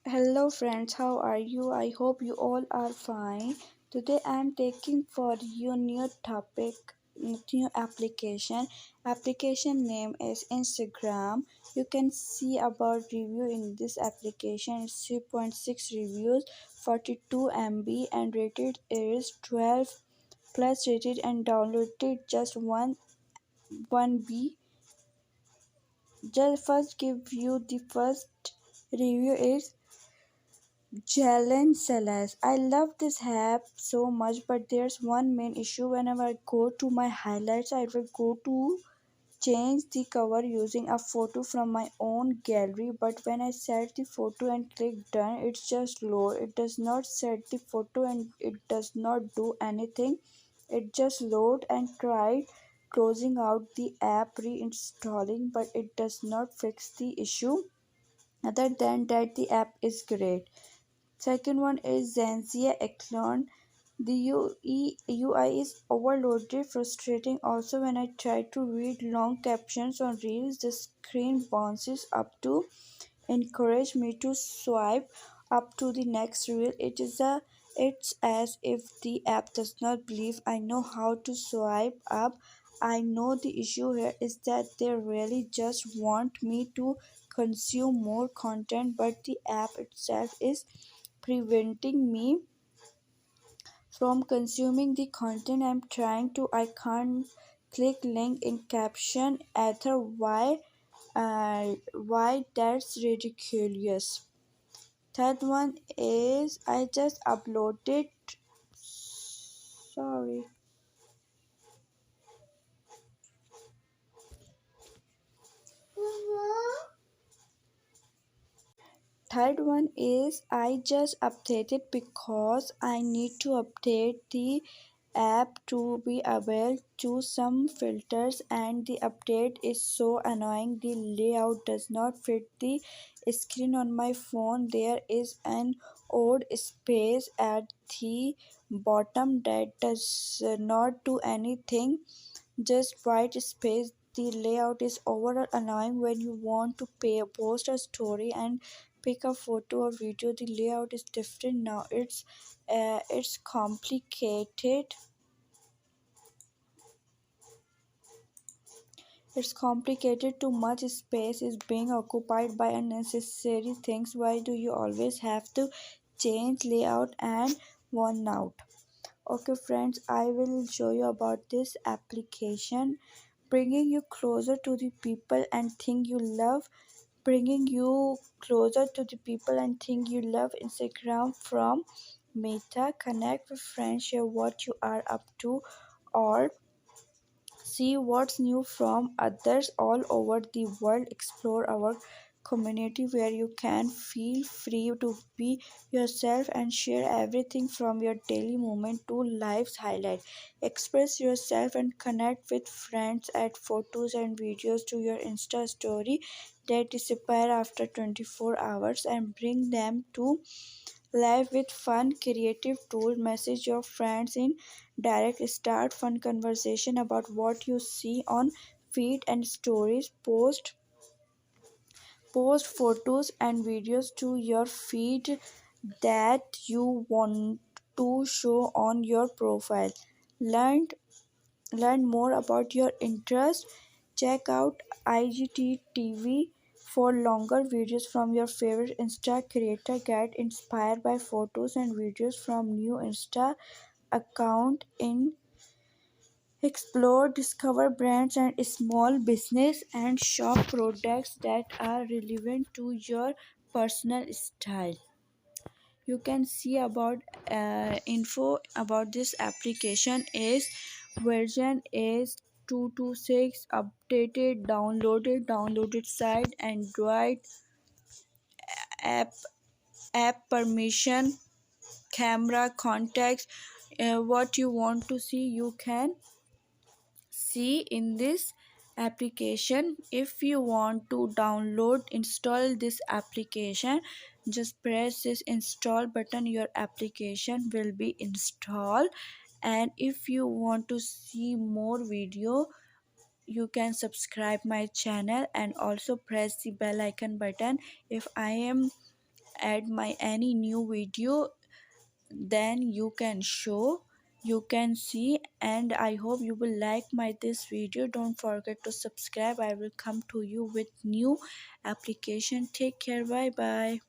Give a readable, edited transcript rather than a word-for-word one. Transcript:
Hello friends, how are you? I hope you all are fine. Today I am taking for you new topic, new application. Application name is Instagram. You can see about review in this application. It's 3.6 reviews, 42 MB and rated is 12 plus rated and downloaded just 1B. Just first give you the first review is Jalen Salas. I love this app so much, but there's one main issue. Whenever I go to my highlights, I will go to change the cover using a photo from my own gallery. But when I set the photo and click done, it's just load. It does not set the photo and it does not do anything. It just load and try closing out the app, reinstalling, but it does not fix the issue. Other than that, the app is great. Second one is Zensia Echelon. The UI is overloaded, frustrating. Also, when I try to read long captions on Reels, the screen bounces up to encourage me to swipe up to the next reel. It's as if the app does not believe I know how to swipe up. I know the issue here is that they really just want me to consume more content, but the app itself is preventing me from consuming the content I'm trying to. I can't click link in caption either. Why that's ridiculous. Third one is I just uploaded. Sorry. Third one is I just updated because I need to update the app to be able to some filters, and the update is so annoying. The layout does not fit the screen on my phone. There is an odd space at the bottom that does not do anything, just white space. The layout is overall annoying when you want to post a story and pick a photo or video. The layout is different now. It's complicated. It's complicated. Too much space is being occupied by unnecessary things. Why do you always have to change layout and worn out? Okay friends, I will show you about this application. Bringing you closer to the people and thing you love. Bringing you closer to the people and thing you love. Instagram from Meta. Connect with friends, share what you are up to, or see what's new from others all over the world. Explore our community where you can feel free to be yourself and share everything from your daily moment to life's highlight. Express yourself and connect with friends. Add photos and videos to your Insta story that disappear after 24 hours and bring them to live with fun creative tool. Message your friends in direct. Start fun conversation about what you see on feed and stories. Post photos and videos to your feed that you want to show on your profile. Learn more about your interest. Check out IGTV for longer videos from your favorite Insta creator. Get inspired by photos and videos from new Insta account. In explore, discover brands and small business and shop products that are relevant to your personal style. You can see about info about this application is version is 226, downloaded site, Android app, permission, camera, contacts. What you want to see you can see in this application. If you want to install this application, just press this install button. Your application will be installed. And if you want to see more video, you can subscribe my channel and also press the bell icon button. If I am add my any new video, then you can see, and I hope you will like my this video. Don't forget to subscribe. I will come to you with new application. Take care. Bye bye.